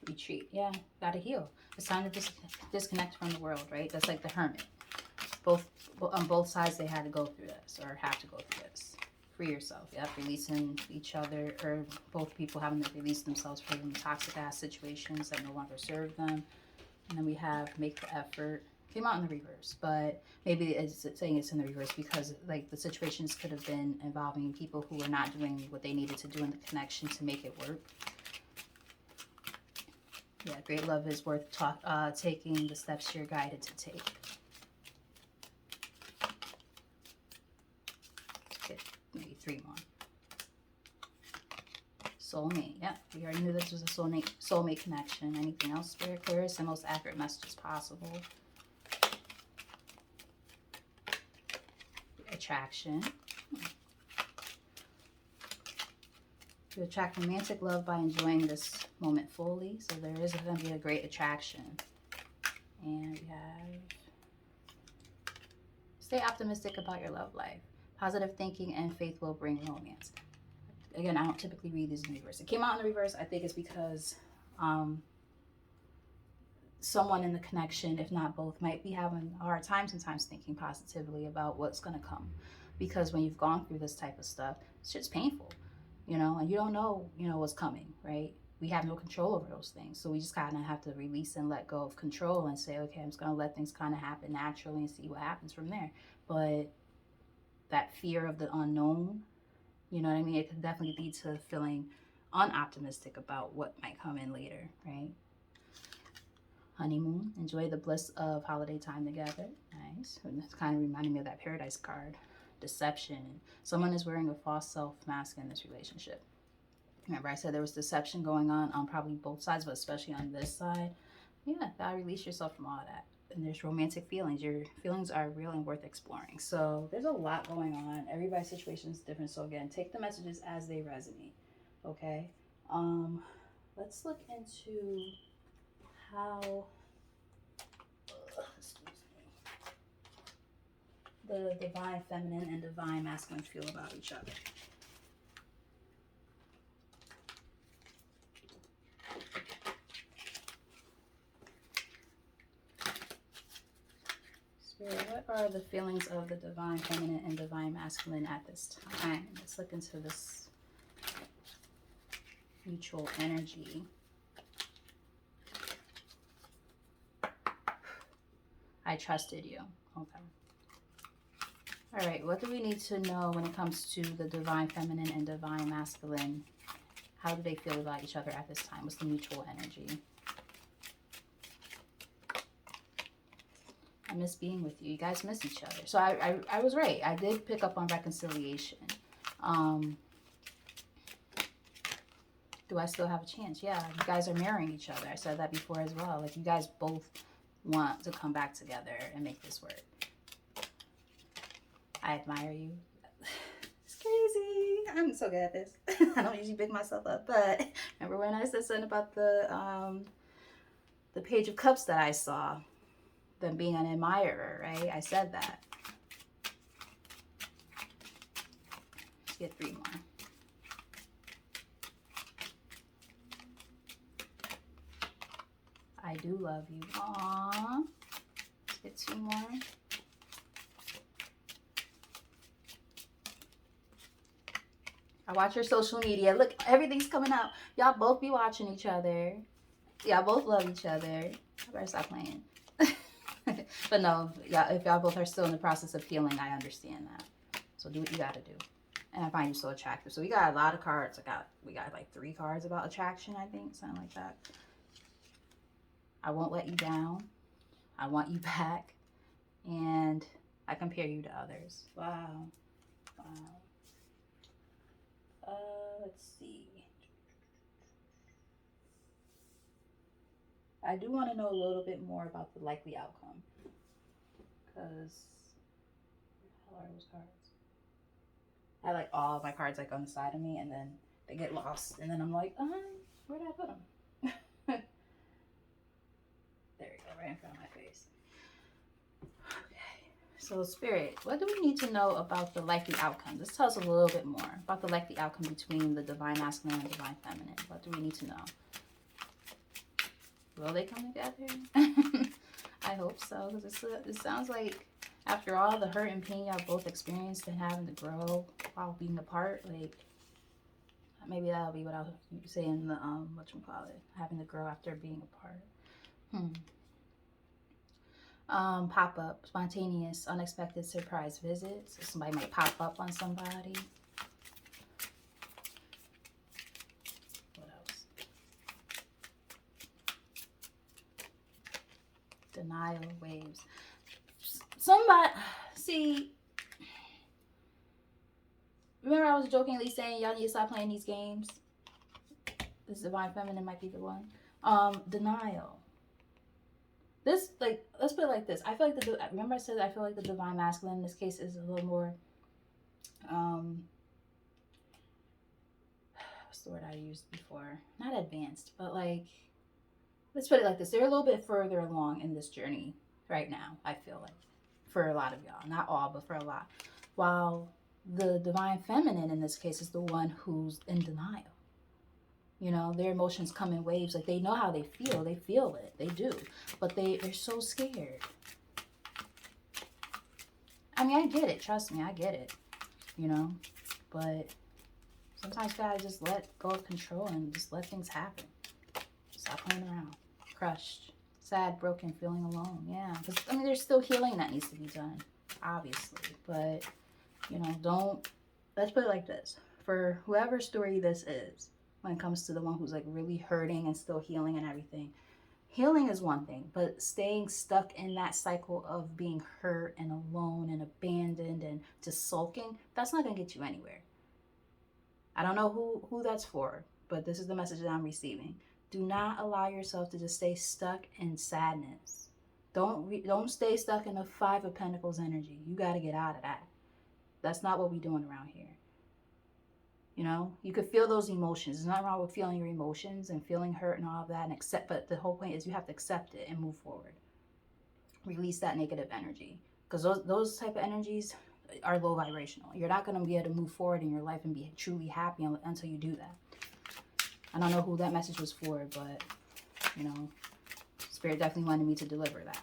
Retreat. Yeah, gotta heal. It's time to disconnect from the world, right? That's like the hermit. On both sides, they had to go through this, or have to go through this. Free yourself. Yep, releasing each other, or both people having to release themselves from toxic ass situations that no longer serve them. And then we have make the effort. Came out in the reverse, but maybe it's saying it's in the reverse because like the situations could have been involving people who were not doing what they needed to do in the connection to make it work. Yeah, great love is worth taking the steps you're guided to take. Get maybe 3 more. Soulmate. Yeah, we already knew this was a soulmate connection. Anything else, Spirit? Clearest and most accurate messages possible. Attraction. You attract romantic love by enjoying this moment fully. So there is going to be a great attraction. And we have stay optimistic about your love life. Positive thinking and faith will bring romance. Again, I don't typically read these in reverse. It came out in the reverse. I think it's because someone in the connection, if not both, might be having a hard time sometimes thinking positively about what's going to come. Because when you've gone through this type of stuff, it's just painful. You know, and you don't know, what's coming, right? We have no control over those things. So we just kind of have to release and let go of control and say, okay, I'm just going to let things kind of happen naturally and see what happens from there. But that fear of the unknown, you know what I mean? It can definitely lead to feeling unoptimistic about what might come in later, right? Honeymoon. Enjoy the bliss of holiday time together. Nice. And that's kind of reminding me of that Paradise card. Deception. Someone is wearing a false self mask in this relationship. Remember I said there was deception going on probably both sides, but especially on this side. Yeah, gotta release yourself from all of that. And there's romantic feelings. Your feelings are real and worth exploring. So there's a lot going on. Everybody's situation is different. So again, take the messages as they resonate. Okay. Let's look into how the divine feminine and divine masculine feel about each other. Spirit, what are the feelings of the divine feminine and divine masculine at this time? Let's look into this mutual energy. I trusted you. Okay. All right, what do we need to know when it comes to the divine feminine and divine masculine? How do they feel about each other at this time? What's the mutual energy? I miss being with you. You guys miss each other. So I was right. I did pick up on reconciliation. Do I still have a chance? Yeah, you guys are marrying each other. I said that before as well. Like, you guys both want to come back together and make this work. I admire you. It's crazy. I'm so good at this. I don't usually pick myself up, but remember when I said something about the Page of Cups that I saw, them being an admirer, right? I said that. Let's get 3 more. I do love you. Aww. Let's get 2 more. I watch your social media. Look, everything's coming out. Y'all both be watching each other. Y'all both love each other. I better stop playing. But no, yeah, if y'all both are still in the process of healing, I understand that. So do what you gotta do. And I find you so attractive. So we got a lot of cards. We got like 3 cards about attraction, I think. Something like that. I won't let you down. I want you back. And I compare you to others. Wow. Wow. Let's see. I do want to know a little bit more about the likely outcome. Because, how are those cards? I like all of my cards like on the side of me, and then they get lost. And then I'm like, where did I put them? There we go, right in front of my face. Okay. So, Spirit, what do we need to know about the likely outcome? This tells us a little bit more about the likely outcome between the divine masculine and divine feminine. What do we need to know? Will they come together? I hope so, because it sounds like after all the hurt and pain y'all both experienced and having to grow while being apart, like maybe that'll be what I'll say in the whatchamacallit, having to grow after being apart. Pop up, spontaneous, unexpected surprise visits. So somebody might pop up on somebody. What else? Denial waves. Somebody, see, remember I was jokingly saying y'all need to stop playing these games? This divine feminine might be the one. Denial. This, like, let's put it like this. I feel like remember I said I feel like the divine masculine in this case is a little more, what's the word I used before? Not advanced, but like, let's put it like this. They're a little bit further along in this journey right now, I feel like, for a lot of y'all. Not all, but for a lot. While the divine feminine in this case is the one who's in denial. You know, their emotions come in waves. Like, they know how they feel. They feel it. They do. But they're so scared. I mean, I get it. Trust me, I get it. You know? But sometimes you gotta just let go of control and just let things happen. Stop playing around. Crushed. Sad, broken, feeling alone. Yeah. Because, I mean, there's still healing that needs to be done. Obviously. But, you know, let's put it like this. For whoever story this is, when it comes to the one who's like really hurting and still healing and everything. Healing is one thing, but staying stuck in that cycle of being hurt and alone and abandoned and just sulking, that's not going to get you anywhere. I don't know who that's for, but this is the message that I'm receiving. Do not allow yourself to just stay stuck in sadness. Don't stay stuck in the Five of Pentacles energy. You got to get out of that. That's not what we're doing around here. You know, you could feel those emotions. There's nothing wrong with feeling your emotions and feeling hurt and all of that, and accept. But the whole point is you have to accept it and move forward. Release that negative energy, because those type of energies are low vibrational. You're not going to be able to move forward in your life and be truly happy until you do that. I don't know who that message was for, but you know, Spirit definitely wanted me to deliver that.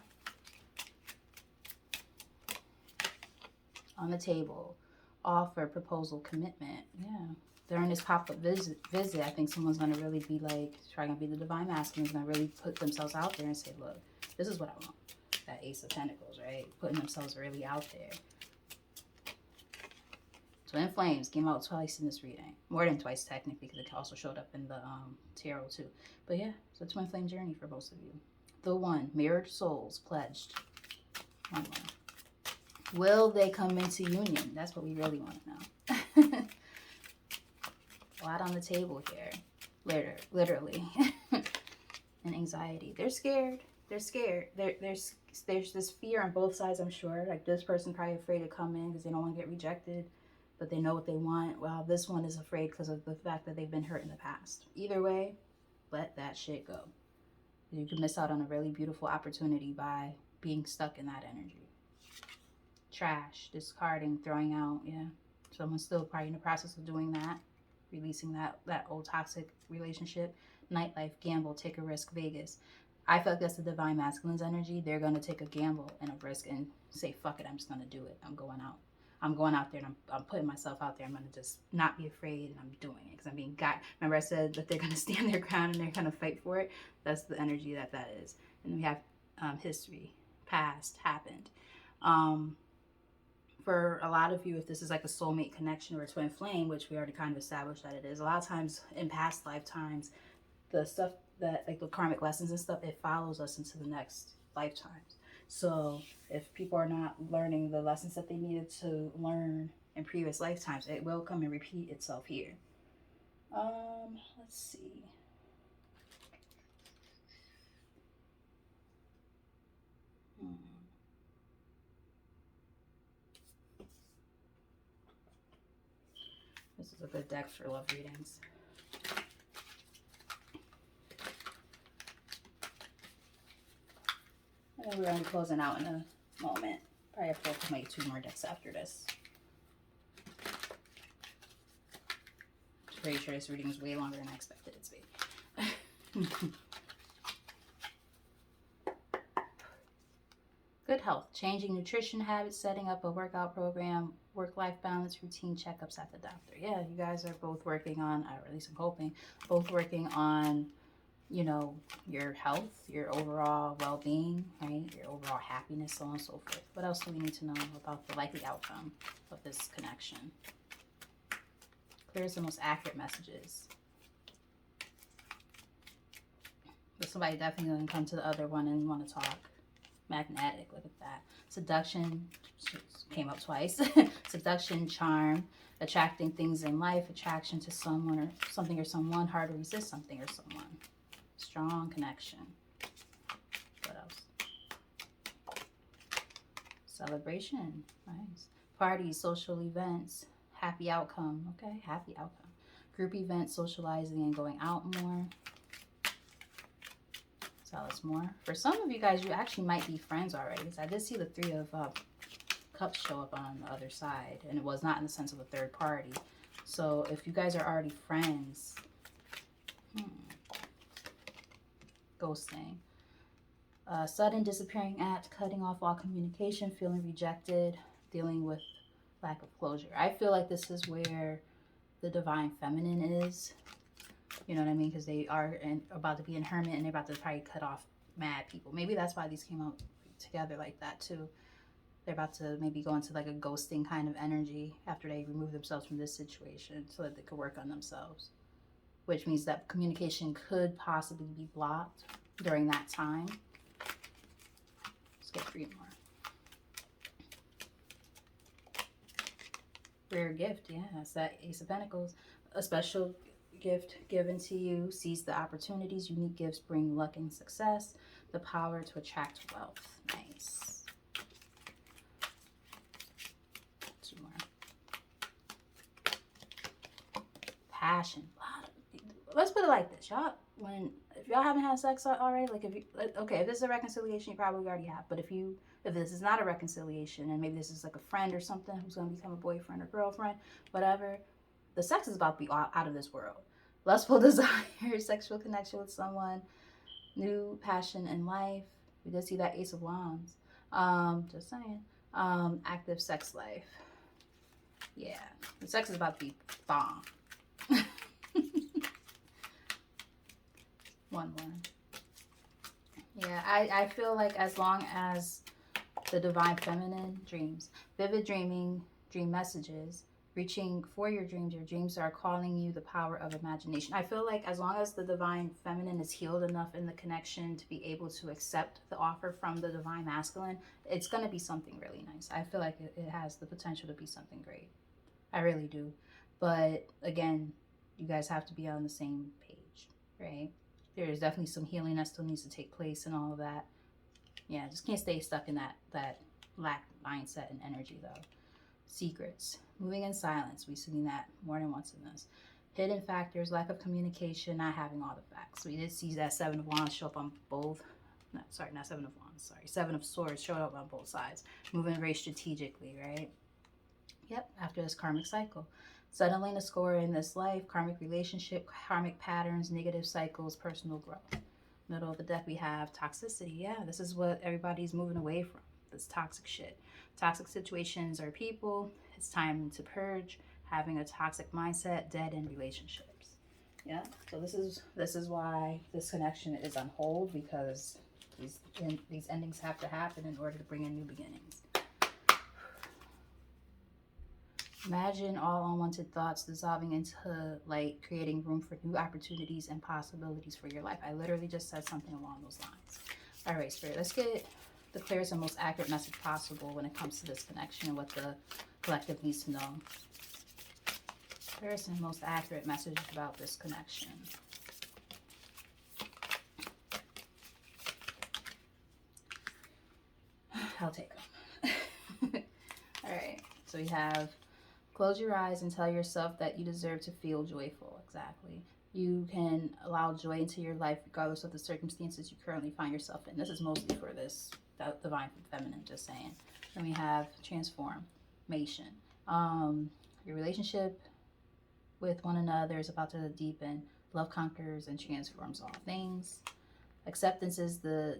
On the table. Offer, proposal, commitment. Yeah. During this pop-up visit, I think someone's going to really be like, trying to be the divine masculine, is going to really put themselves out there and say, look, this is what I want. That Ace of Pentacles, right? Putting themselves really out there. Twin Flames came out twice in this reading. More than twice, technically, because it also showed up in the tarot, too. But yeah, it's a Twin Flame journey for most of you. The One, Mirrored Souls, pledged. One more. Will they come into union? That's what we really want to know. A lot on the table here. Literally. And anxiety. They're scared. They're scared. There's this fear on both sides, I'm sure. Like, this person probably afraid to come in because they don't want to get rejected. But they know what they want. Well, this one is afraid because of the fact that they've been hurt in the past. Either way, let that shit go. You can miss out on a really beautiful opportunity by being stuck in that energy. Trash, discarding, throwing out. Yeah, someone's still probably in the process of doing that, releasing that old toxic relationship. Nightlife, gamble, take a risk, Vegas. I feel like that's the divine masculine's energy. They're going to take a gamble and a risk and say, fuck it, I'm just going to do it. I'm going out. I'm going out there and I'm putting myself out there. I'm going to just not be afraid, and I'm doing it because I'm being got. Remember I said that they're going to stand their ground and they're going to fight for it? That's the energy that is. And we have history, past, happened. For a lot of you, if this is like a soulmate connection or a twin flame, which we already kind of established that it is, a lot of times in past lifetimes, the stuff that, like the karmic lessons and stuff, it follows us into the next lifetimes. So if people are not learning the lessons that they needed to learn in previous lifetimes, it will come and repeat itself here. Let's see. Hmm. This is a good deck for love readings. And then we're going to be closing out in a moment. Probably have to make 2 more decks after this. I'm pretty sure this reading is way longer than I expected it to be. Good health, changing nutrition habits, setting up a workout program, work-life balance, routine checkups at the doctor. Yeah, you guys are both working on, or at least I'm hoping, both working on, you know, your health, your overall well-being, right? Your overall happiness, so on and so forth. What else do we need to know about the likely outcome of this connection? Clears the most accurate messages. But somebody definitely going to come to the other one and want to talk. Magnetic, look at that. Seduction, came up twice. Seduction, charm, attracting things in life, attraction to someone or something or someone, hard to resist something or someone. Strong connection. What else? Celebration, nice. Parties, social events, happy outcome, okay, happy outcome. Group events, socializing and going out more. Tell us more. For some of you guys, you actually might be friends already. I did see the 3 of Cups show up on the other side, and it was not in the sense of a third party. So if you guys are already friends, ghosting, sudden disappearing act, cutting off all communication, feeling rejected, dealing with lack of closure. I feel like this is where the divine feminine is. You know what I mean? Because they are about to be in hermit, and they're about to probably cut off mad people. Maybe that's why these came out together like that too. They're about to maybe go into like a ghosting kind of energy after they remove themselves from this situation so that they could work on themselves. Which means that communication could possibly be blocked during that time. Let's get 3 more. Rare gift, yeah, it's that Ace of Pentacles. A special gift given to you, seize the opportunities. Unique gifts bring luck and success. The power to attract wealth. Nice. 2 more. Passion. Let's put it like this, y'all. If y'all haven't had sex already, like if this is a reconciliation, you probably already have. But if this is not a reconciliation, and maybe this is like a friend or something who's gonna become a boyfriend or girlfriend, whatever, the sex is about to be out of this world. Lustful desire, sexual connection with someone, new passion in life. We did see that Ace of Wands. Just saying. Active sex life. Yeah, the sex is about to be bomb. 1 more. Yeah, I feel like as long as the divine feminine dreams, vivid dreaming, dream messages, reaching for your dreams are calling you the power of imagination. I feel like as long as the divine feminine is healed enough in the connection to be able to accept the offer from the divine masculine, it's going to be something really nice. I feel like it has the potential to be something great. I really do. But again, you guys have to be on the same page, right? There is definitely some healing that still needs to take place and all of that. Yeah, just can't stay stuck in that lack mindset and energy though. Secrets. Moving in silence. We've seen that more than once in this. Hidden factors, lack of communication, not having all the facts. We did see that 7 of Wands show up on both. Not 7 of Wands, sorry. 7 of Swords showed up on both sides. Moving very strategically, right? Yep, after this karmic cycle. Settling the score in this life, karmic relationship, karmic patterns, negative cycles, personal growth. Middle of the deck, we have toxicity. Yeah, this is what everybody's moving away from. This toxic shit. Toxic situations are people. It's time to purge. Having a toxic mindset, dead end relationships. Yeah, so this is why this connection is on hold, because these endings have to happen in order to bring in new beginnings. Imagine all unwanted thoughts dissolving into light, creating room for new opportunities and possibilities for your life. I literally just said something along those lines. All right, Spirit, let's get the clearest and most accurate message possible when it comes to this connection and what the collective needs to know. Clearest and most accurate message about this connection. I'll take them. All right, so we have close your eyes and tell yourself that you deserve to feel joyful. Exactly. You can allow joy into your life regardless of the circumstances you currently find yourself in. This is mostly for this divine feminine, just saying. Then we have transformation. Your relationship with one another is about to deepen. Love conquers and transforms all things. Acceptance is the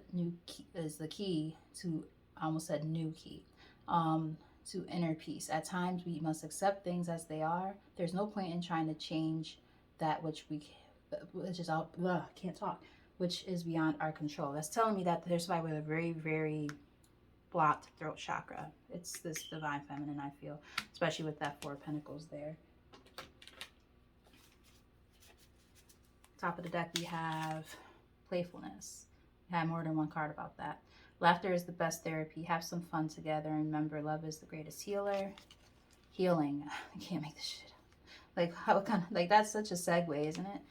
key to, I almost said new key, to inner peace. At times we must accept things as they are. There's no point in trying to change that which which is beyond our control. That's telling me that there's somebody with a very, very blocked throat chakra. It's this divine feminine, I feel, especially with that 4 of Pentacles there. Top of the deck, we have playfulness. I have more than one card about that. Laughter is the best therapy. Have some fun together. And remember, love is the greatest healer. Healing. I can't make this shit up. Like, how kind of, like, that's such a segue, isn't it?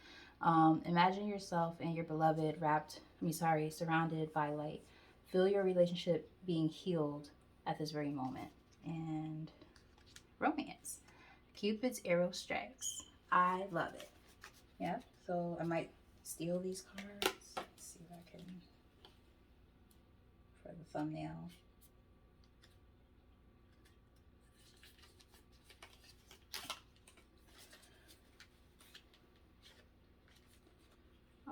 Imagine yourself and your beloved surrounded by light. Feel your relationship being healed at this very moment. And romance. Cupid's arrow strikes. I love it. Yeah, so I might steal these cards. Let's see if I can, for the thumbnail.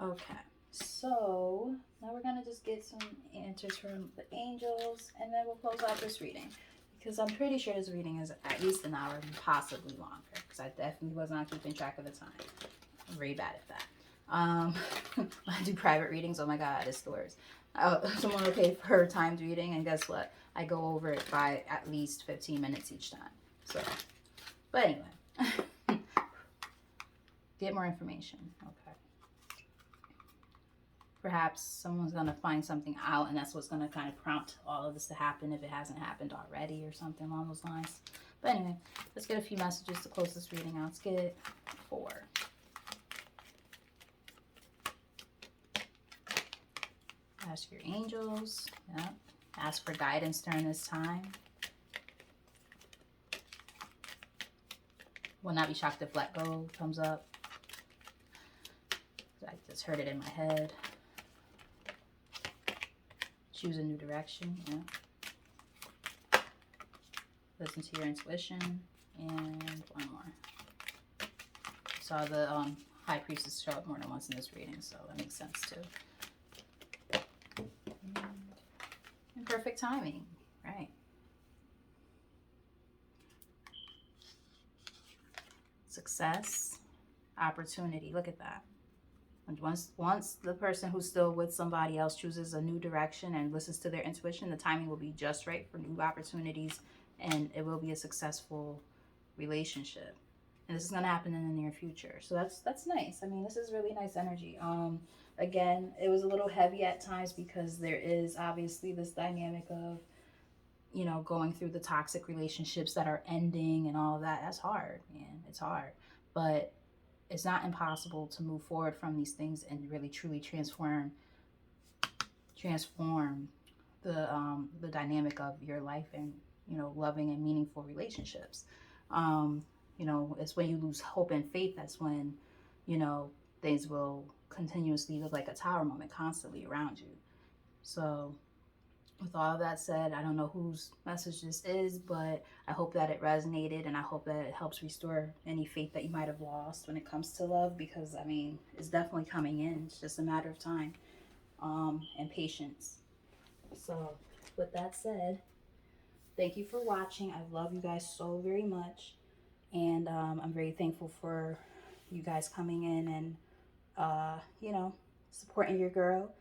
Okay, so now we're gonna just get some answers from the angels, and then we'll close out this reading, because I'm pretty sure this reading is at least an hour, possibly longer, because I definitely was not keeping track of the time. I'm very bad at that. When I do private readings, oh my god, it's the worst. Someone will pay for timed reading, and guess what? I go over it by at least 15 minutes each time. So, but anyway, get more information. Okay. Perhaps someone's going to find something out, and that's what's going to kind of prompt all of this to happen if it hasn't happened already or something along those lines. But anyway, let's get a few messages to close this reading out. Let's get 4. Ask your angels. Yep. Ask for guidance during this time. Will not be shocked if let go comes up. I just heard it in my head. Choose a new direction. Yeah. Listen to your intuition. And one more. Saw the High Priestess show up more than once in this reading, so that makes sense too. And perfect timing, right? Success, opportunity. Look at that. And once the person who's still with somebody else chooses a new direction and listens to their intuition, the timing will be just right for new opportunities, and it will be a successful relationship. And this is going to happen in the near future. So that's nice. I mean, this is really nice energy. Again, it was a little heavy at times because there is obviously this dynamic of, you know, going through the toxic relationships that are ending and all of that. That's hard, man. It's hard. But it's not impossible to move forward from these things and really truly transform the dynamic of your life and, you know, loving and meaningful relationships. You know, it's when you lose hope and faith, that's when, you know, things will continuously look like a tower moment constantly around you. So with all of that said, I don't know whose message this is, but I hope that it resonated, and I hope that it helps restore any faith that you might have lost when it comes to love, because, I mean, it's definitely coming in. It's just a matter of time and patience. So with that said, thank you for watching. I love you guys so very much, and I'm very thankful for you guys coming in and, you know, supporting your girl.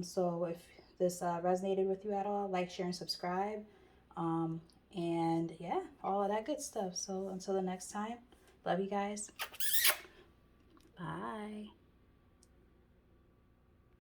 So if this resonated with you at all, like, share, and subscribe. And yeah, all of that good stuff. So until the next time, love you guys. Bye.